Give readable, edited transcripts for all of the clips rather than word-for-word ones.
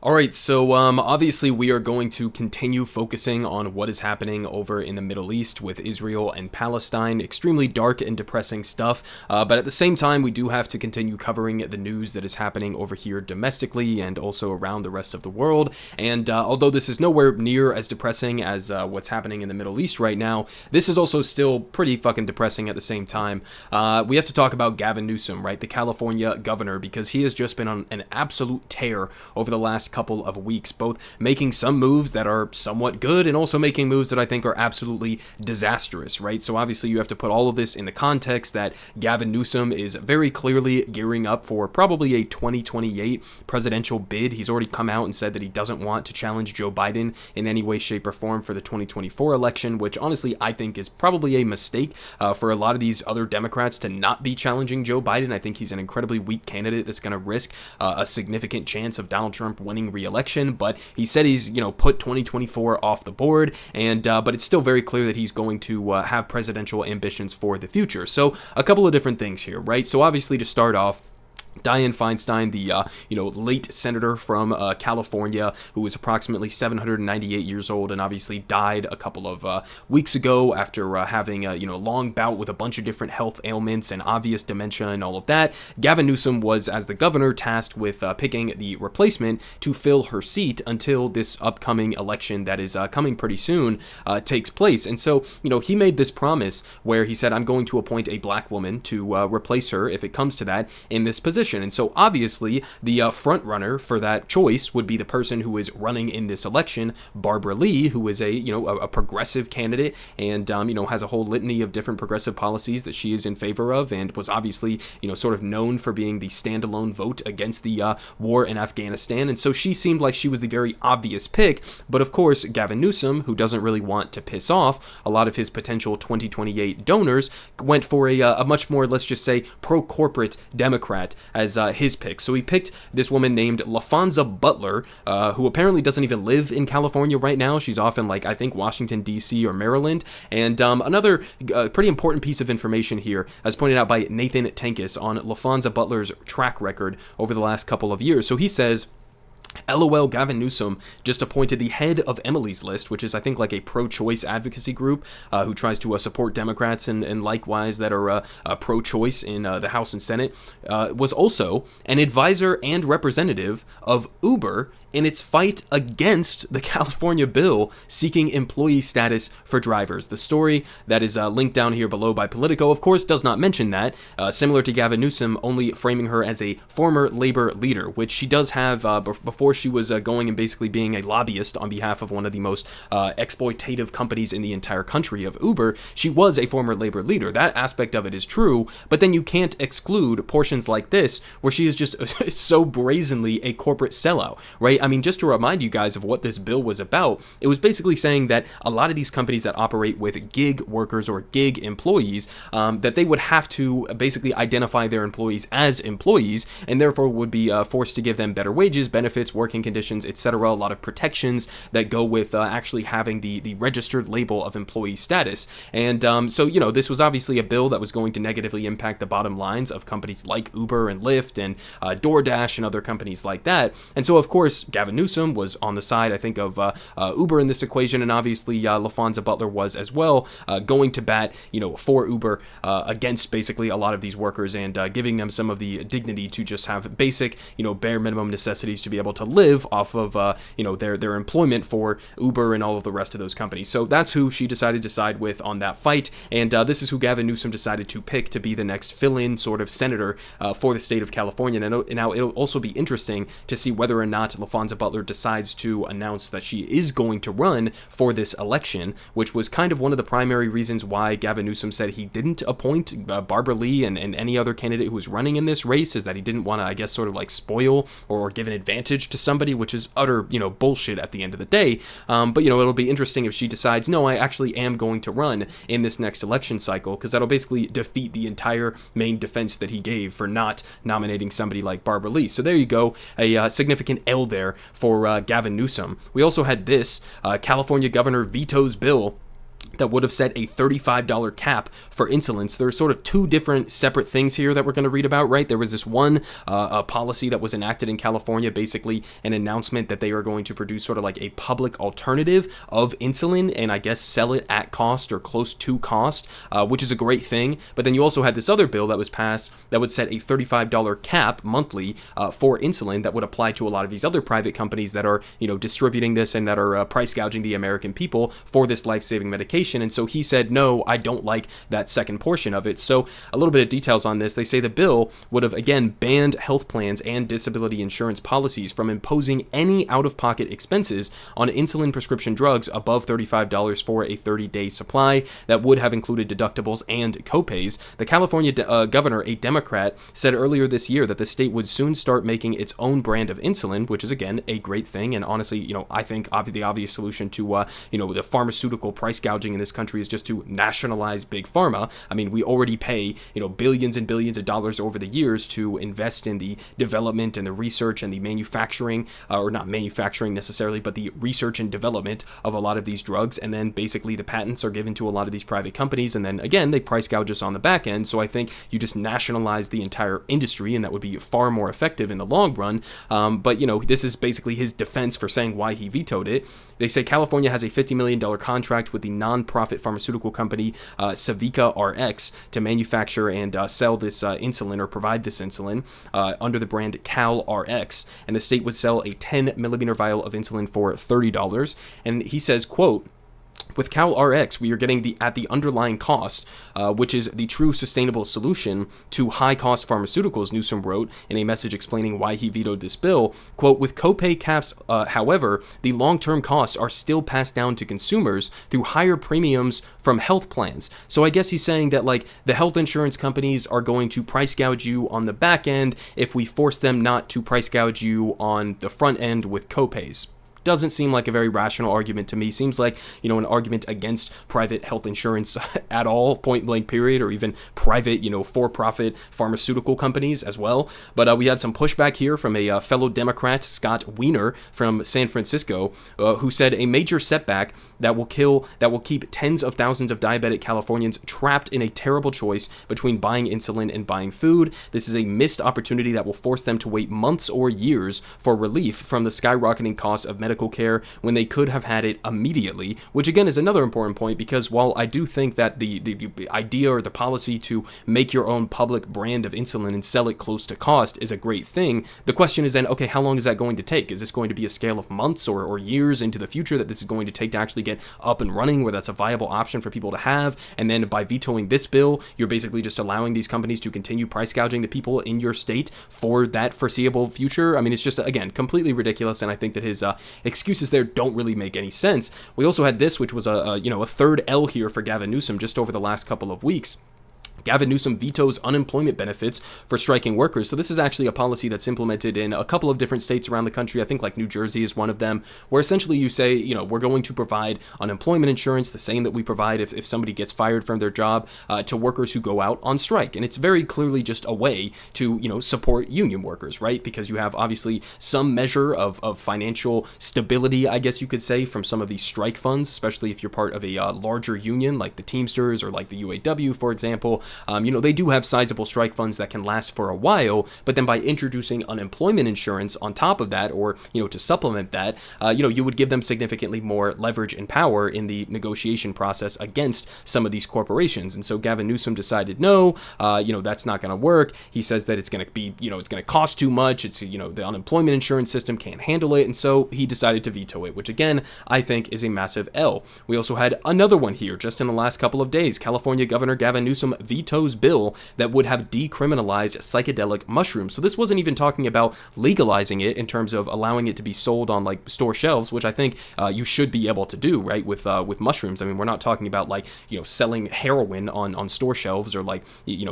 All right, so obviously we are going to continue focusing on what is happening over in the Middle East with Israel and Palestine. Extremely dark and depressing stuff, but at the same time, we do have to continue covering the news that is happening over here domestically and also around the rest of the world. And although this is nowhere near as depressing as what's happening in the Middle East right now, this is also still pretty fucking depressing at the same time. We have to talk about Gavin Newsom, right, the California governor, because he has just been on an absolute tear over the last couple of weeks, both making some moves that are somewhat good and also making moves that I think are absolutely disastrous, right? So obviously you have to put all of this in the context that Gavin Newsom is very clearly gearing up for probably a 2028 presidential bid. He's already come out and said that he doesn't want to challenge Joe Biden in any way, shape, or form for the 2024 election, which honestly I think is probably a mistake for a lot of these other Democrats to not be challenging Joe Biden. I think he's an incredibly weak candidate that's going to risk a significant chance of Donald Trump winning re-election, but he said he's, put 2024 off the board, and but it's still very clear that he's going to have presidential ambitions for the future. So a couple of different things here, right? So obviously to start off, Dianne Feinstein, the late senator from California, who was approximately 798 years old and obviously died a couple of weeks ago after having a long bout with a bunch of different health ailments and obvious dementia and all of that. Gavin Newsom was, as the governor, tasked with picking the replacement to fill her seat until this upcoming election that is coming pretty soon takes place. And so, he made this promise where he said, I'm going to appoint a black woman to replace her if it comes to that in this position. And so obviously the front runner for that choice would be the person who is running in this election, Barbara Lee, who is a progressive candidate and has a whole litany of different progressive policies that she is in favor of, and was obviously sort of known for being the standalone vote against the war in Afghanistan. And so she seemed like she was the very obvious pick. But of course, Gavin Newsom, who doesn't really want to piss off a lot of his potential 2028 donors, went for a much more, let's just say, pro-corporate Democrat as his pick. So he picked this woman named LaFonza Butler, who apparently doesn't even live in California right now. She's off in, I think, Washington, D.C. or Maryland. And another pretty important piece of information here, as pointed out by Nathan Tankis on LaFonza Butler's track record over the last couple of years. So he says, LOL, Gavin Newsom just appointed the head of Emily's List, which is, I think, like a pro-choice advocacy group who tries to support Democrats and likewise that are pro-choice in the House and Senate, was also an advisor and representative of Uber in its fight against the California bill seeking employee status for drivers. The story that is linked down here below by Politico, of course, does not mention that, similar to Gavin Newsom, only framing her as a former labor leader, which she does have before she was going and basically being a lobbyist on behalf of one of the most exploitative companies in the entire country of Uber. She was a former labor leader. That aspect of it is true, but then you can't exclude portions like this where she is just so brazenly a corporate sellout, right? I mean, just to remind you guys of what this bill was about, it was basically saying that a lot of these companies that operate with gig workers or gig employees, that they would have to basically identify their employees as employees and therefore would be forced to give them better wages, benefits, working conditions, etc. A lot of protections that go with actually having the registered label of employee status. And so, this was obviously a bill that was going to negatively impact the bottom lines of companies like Uber and Lyft and DoorDash and other companies like that. And so, of course, Gavin Newsom was on the side, I think, of Uber in this equation, and obviously LaFonza Butler was as well, going to bat, for Uber against basically a lot of these workers and giving them some of the dignity to just have basic, bare minimum necessities to be able to live off of, their employment for Uber and all of the rest of those companies. So that's who she decided to side with on that fight, and this is who Gavin Newsom decided to pick to be the next fill-in sort of senator for the state of California. And now it'll also be interesting to see whether or not LaFonza Butler decides to announce that she is going to run for this election, which was kind of one of the primary reasons why Gavin Newsom said he didn't appoint Barbara Lee and any other candidate who was running in this race, is that he didn't want to, I guess, sort of like spoil or give an advantage to somebody, which is utter, bullshit at the end of the day. But, it'll be interesting if she decides, no, I actually am going to run in this next election cycle, because that'll basically defeat the entire main defense that he gave for not nominating somebody like Barbara Lee. So there you go, a significant L there for Gavin Newsom. We also had this, California governor vetoes bill that would have set a $35 cap for insulin. So there's sort of two different separate things here that we're going to read about, right? There was this one policy that was enacted in California, basically an announcement that they are going to produce sort of like a public alternative of insulin and I guess sell it at cost or close to cost, which is a great thing. But then you also had this other bill that was passed that would set a $35 cap monthly for insulin that would apply to a lot of these other private companies that are, distributing this and that are price gouging the American people for this life-saving medication. And so he said, no, I don't like that second portion of it. So a little bit of details on this. They say the bill would have, again, banned health plans and disability insurance policies from imposing any out-of-pocket expenses on insulin prescription drugs above $35 for a 30-day supply. That would have included deductibles and copays. The California governor, a Democrat, said earlier this year that the state would soon start making its own brand of insulin, which is, again, a great thing. And honestly, I think the obvious solution to, the pharmaceutical price gouging in this country is just to nationalize big pharma. I mean, we already pay, billions and billions of dollars over the years to invest in the development and the research and the manufacturing, or not manufacturing necessarily, but the research and development of a lot of these drugs. And then basically the patents are given to a lot of these private companies. And then again, they price gouge us on the back end. So I think you just nationalize the entire industry and that would be far more effective in the long run. But this is basically his defense for saying why he vetoed it. They say California has a $50 million contract with the non-profit pharmaceutical company Civica RX to manufacture and sell this insulin or provide this insulin under the brand Cal RX, and the state would sell a 10 millimeter vial of insulin for $30. And he says, quote, with Cal RX, we are getting at the underlying cost, which is the true sustainable solution to high-cost pharmaceuticals, Newsom wrote in a message explaining why he vetoed this bill. Quote, with copay caps, however, the long-term costs are still passed down to consumers through higher premiums from health plans. So I guess he's saying that, like, the health insurance companies are going to price gouge you on the back end if we force them not to price gouge you on the front end with copays. Doesn't seem like a very rational argument to me. Seems like, an argument against private health insurance at all, point blank period, or even private, for-profit pharmaceutical companies as well. But we had some pushback here from a fellow Democrat, Scott Wiener from San Francisco, who said a major setback that will keep tens of thousands of diabetic Californians trapped in a terrible choice between buying insulin and buying food. This is a missed opportunity that will force them to wait months or years for relief from the skyrocketing costs of medical care when they could have had it immediately, which again is another important point, because while I do think that the idea or the policy to make your own public brand of insulin and sell it close to cost is a great thing, the question is then, okay, how long is that going to take? Is this going to be a scale of months or years into the future that this is going to take to actually get up and running, where that's a viable option for people to have? And then by vetoing this bill, you're basically just allowing these companies to continue price gouging the people in your state for that foreseeable future. I mean, it's just, again, completely ridiculous, and I think that his excuses there don't really make any sense. We also had this, which was a third L here for Gavin Newsom just over the last couple of weeks. Gavin Newsom vetoes unemployment benefits for striking workers. So this is actually a policy that's implemented in a couple of different states around the country. I think like New Jersey is one of them, where essentially you say, we're going to provide unemployment insurance, the same that we provide if somebody gets fired from their job, to workers who go out on strike. And it's very clearly just a way to, support union workers, right? Because you have obviously some measure of financial stability, I guess you could say, from some of these strike funds, especially if you're part of a larger union like the Teamsters or like the UAW, for example. They do have sizable strike funds that can last for a while, but then by introducing unemployment insurance on top of that, or, to supplement that, you would give them significantly more leverage and power in the negotiation process against some of these corporations. And so Gavin Newsom decided, no, that's not going to work. He says that it's going to be, it's going to cost too much. It's, the unemployment insurance system can't handle it. And so he decided to veto it, which again, I think is a massive L. We also had another one here just in the last couple of days. California Governor Gavin Newsom vetoes bill that would have decriminalized psychedelic mushrooms. So this wasn't even talking about legalizing it in terms of allowing it to be sold on like store shelves, which I think you should be able to do, right, with mushrooms. I mean, we're not talking about like, selling heroin on store shelves or like,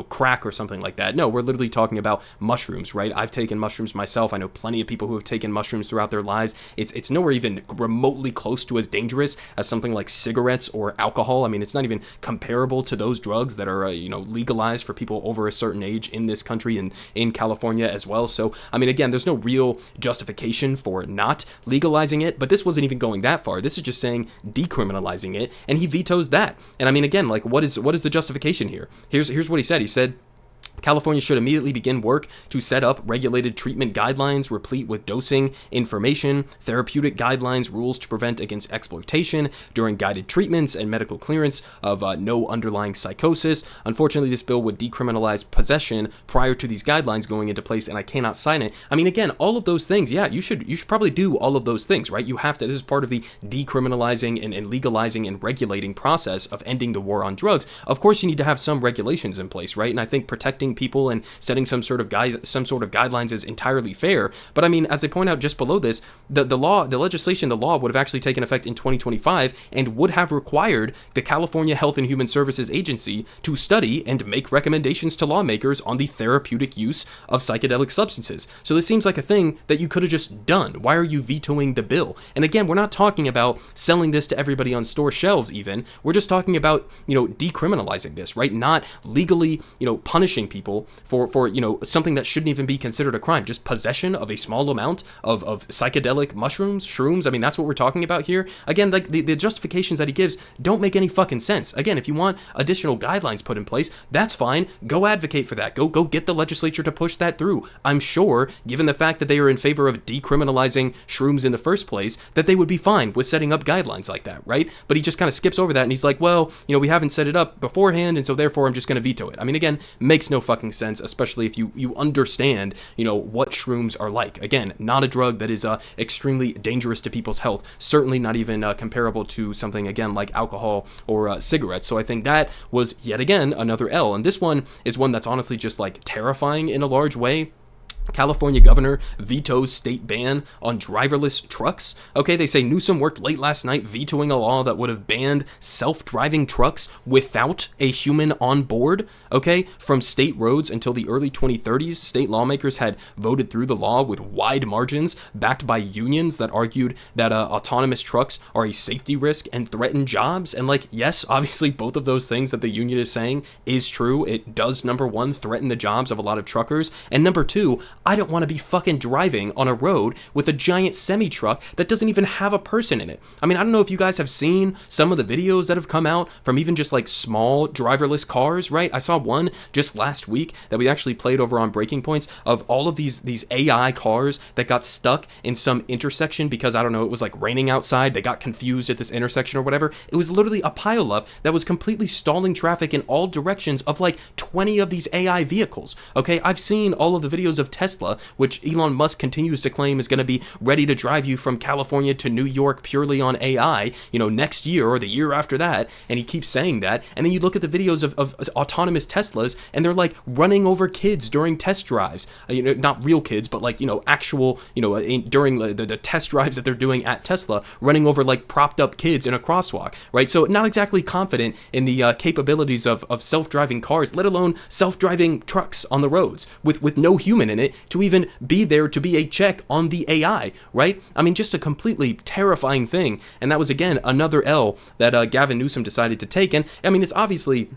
crack or something like that. No, we're literally talking about mushrooms, right? I've taken mushrooms myself. I know plenty of people who have taken mushrooms throughout their lives. It's nowhere even remotely close to as dangerous as something like cigarettes or alcohol. I mean, it's not even comparable to those drugs that are, legalized for people over a certain age in this country and in California as well. So, I mean, again, there's no real justification for not legalizing it, but this wasn't even going that far. This is just saying decriminalizing it, and he vetoes that. And I mean, again, like, what is the justification here? Here's what he said. He said, California should immediately begin work to set up regulated treatment guidelines replete with dosing information, therapeutic guidelines, rules to prevent against exploitation during guided treatments, and medical clearance of no underlying psychosis. Unfortunately, this bill would decriminalize possession prior to these guidelines going into place, and I cannot sign it. I mean, again, all of those things, yeah, you should probably do all of those things, right? You have to. This is part of the decriminalizing and legalizing and regulating process of ending the war on drugs. Of course, you need to have some regulations in place, right? And I think protecting people and setting some sort of guidelines is entirely fair. But I mean, as they point out just below this, the law would have actually taken effect in 2025 and would have required the California Health and Human Services Agency to study and make recommendations to lawmakers on the therapeutic use of psychedelic substances. So this seems like a thing that you could have just done. Why are you vetoing the bill? And again, we're not talking about selling this to everybody on store shelves even. We're just talking about, decriminalizing this, right? Not legally, punishing people for something that shouldn't even be considered a crime. Just possession of a small amount of psychedelic mushrooms, shrooms. I mean, that's what we're talking about here. Again, like the justifications that he gives don't make any fucking sense. Again, if you want additional guidelines put in place, that's fine. Go advocate for that. Go get the legislature to push that through. I'm sure, given the fact that they are in favor of decriminalizing shrooms in the first place, that they would be fine with setting up guidelines like that, right? But he just kind of skips over that and he's like, well, we haven't set it up beforehand, and so therefore I'm just going to veto it. I mean, again, makes no fucking sense, especially if you understand, what shrooms are like. Again, not a drug that is extremely dangerous to people's health. Certainly not even comparable to something, again, like alcohol or cigarettes. So I think that was, yet again, another L. And this one is one that's honestly just like terrifying in a large way. California governor vetoes state ban on driverless trucks. Okay, they say Newsom worked late last night vetoing a law that would have banned self-driving trucks without a human on board. Okay, from state roads until the early 2030s, state lawmakers had voted through the law with wide margins, backed by unions that argued that autonomous trucks are a safety risk and threaten jobs. And like, yes, obviously both of those things that the union is saying is true. It does, number one, threaten the jobs of a lot of truckers, and number two, I don't want to be fucking driving on a road with a giant semi-truck that doesn't even have a person in it. I mean, I don't know if you guys have seen some of the videos that have come out from even just like small driverless cars, right? I saw one just last week that we actually played over on Breaking Points of all of these AI cars that got stuck in some intersection because, I don't know, it was like raining outside. They got confused at this intersection or whatever. It was literally a pileup that was completely stalling traffic in all directions of like 20 of these AI vehicles. Okay, I've seen all of the videos of Tesla, which Elon Musk continues to claim is going to be ready to drive you from California to New York purely on AI, next year or the year after that. And he keeps saying that. And then you look at the videos of autonomous Teslas, and they're like running over kids during test drives. Not real kids, but like, actual, during the test drives that they're doing at Tesla, running over like propped up kids in a crosswalk, right? So not exactly confident in the capabilities of self-driving cars, let alone self-driving trucks on the roads with no human in it to even be there to be a check on the AI, right? I mean, just a completely terrifying thing. And that was, again, another L that Gavin Newsom decided to take. And I mean, it's obviously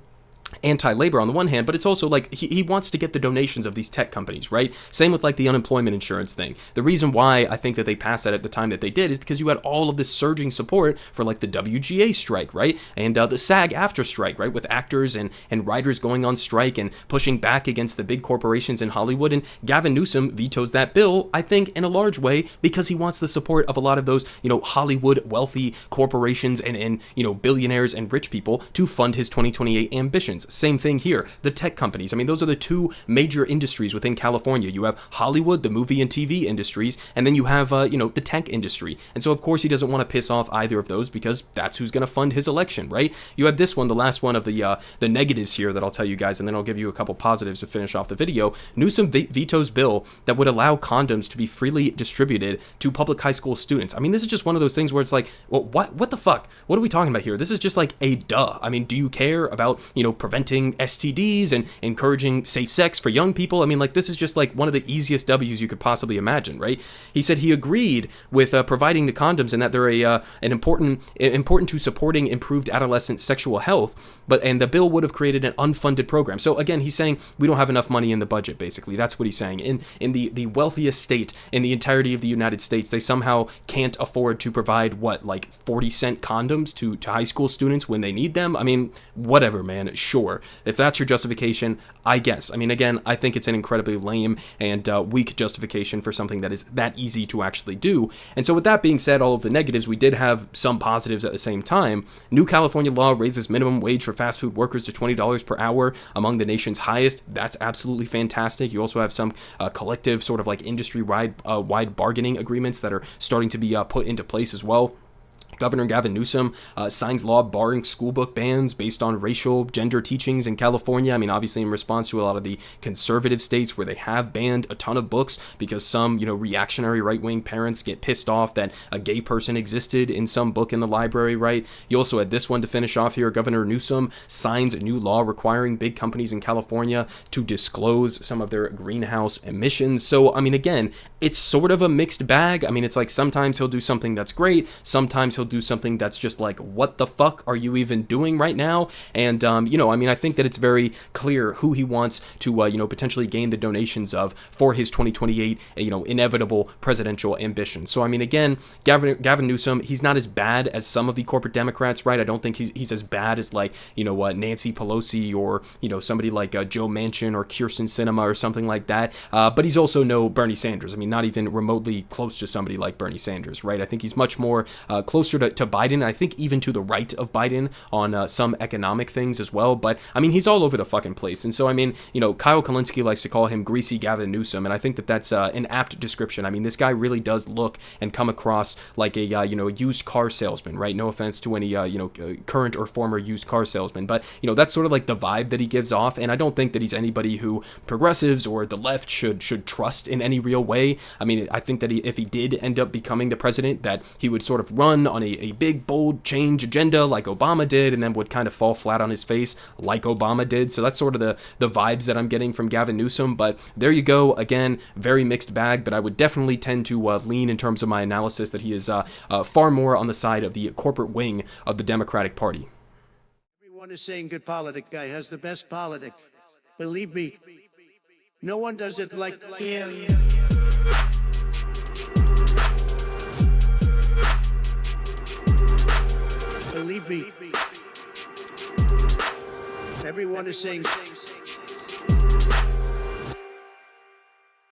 anti-labor on the one hand, but it's also like he wants to get the donations of these tech companies, right? Same with like the unemployment insurance thing. The reason why I think that they passed that at the time that they did is because you had all of this surging support for like the WGA strike, right? And the SAG-AFTRA strike, right? With actors and writers going on strike and pushing back against the big corporations in Hollywood. And Gavin Newsom vetoes that bill, I think, in a large way because he wants the support of a lot of those, Hollywood wealthy corporations and billionaires and rich people to fund his 2028 ambitions. Same thing here. The tech companies. I mean, those are the two major industries within California. You have Hollywood, the movie and TV industries, and then you have, the tech industry. And so, of course, he doesn't want to piss off either of those because that's who's going to fund his election, right? You had this one, the last one of the negatives here that I'll tell you guys, and then I'll give you a couple positives to finish off the video. Newsom vetoes bill that would allow condoms to be freely distributed to public high school students. I mean, this is just one of those things where it's like, well, what the fuck? What are we talking about here? This is just like a duh. I mean, do you care about, preventing preventing STDs and encouraging safe sex for young people. I mean, like, this is just like one of the easiest W's you could possibly imagine, right? He said he agreed with providing the condoms and that they're an important to supporting improved adolescent sexual health, and the bill would have created an unfunded program. So again, he's saying we don't have enough money in the budget, basically. That's what he's saying. In the wealthiest state in the entirety of the United States, they somehow can't afford to provide, what, like 40-cent condoms to high school students when they need them? I mean, whatever, man, sure. If that's your justification, I guess. I mean, again, I think it's an incredibly lame and weak justification for something that is that easy to actually do. And so with that being said, all of the negatives, we did have some positives at the same time. New California law raises minimum wage for fast food workers to $20 per hour, among the nation's highest. That's absolutely fantastic. You also have some collective sort of like industry-wide bargaining agreements that are starting to be put into place as well. Governor Gavin Newsom signs law barring school book bans based on racial gender teachings in California. I mean, obviously in response to a lot of the conservative states where they have banned a ton of books because some, reactionary right-wing parents get pissed off that a gay person existed in some book in the library, right? You also had this one to finish off here. Governor Newsom signs a new law requiring big companies in California to disclose some of their greenhouse emissions. So, I mean, again, it's sort of a mixed bag. I mean, it's like sometimes he'll do something that's great, sometimes he'll do something that's just like, what the fuck are you even doing right now? And I mean, I think that it's very clear who he wants to potentially gain the donations of for his 2028 inevitable presidential ambition. So I mean, again, Gavin Newsom, he's not as bad as some of the corporate Democrats, right? I don't think he's as bad as like Nancy Pelosi or somebody like Joe Manchin or Kyrsten Sinema or something like that, but he's also no Bernie Sanders. I mean, not even remotely close to somebody like Bernie Sanders, right? I think he's much more closer to Biden. I think even to the right of Biden on some economic things as well. But I mean, he's all over the fucking place. And so, I mean, Kyle Kulinski likes to call him Greasy Gavin Newsom. And I think that that's an apt description. I mean, this guy really does look and come across like a, used car salesman, right? No offense to any, current or former used car salesman. But, that's sort of like the vibe that he gives off. And I don't think that he's anybody who progressives or the left should trust in any real way. I mean, I think that if he did end up becoming the president, that he would sort of run on a big, bold change agenda like Obama did, and then would kind of fall flat on his face like Obama did. So that's sort of the vibes that I'm getting from Gavin Newsom. But there you go. Again, very mixed bag, but I would definitely tend to lean in terms of my analysis that he is far more on the side of the corporate wing of the Democratic Party. Everyone is saying good Politic guy has the best politics. Believe me, no one does it like him. Believe me, everyone is saying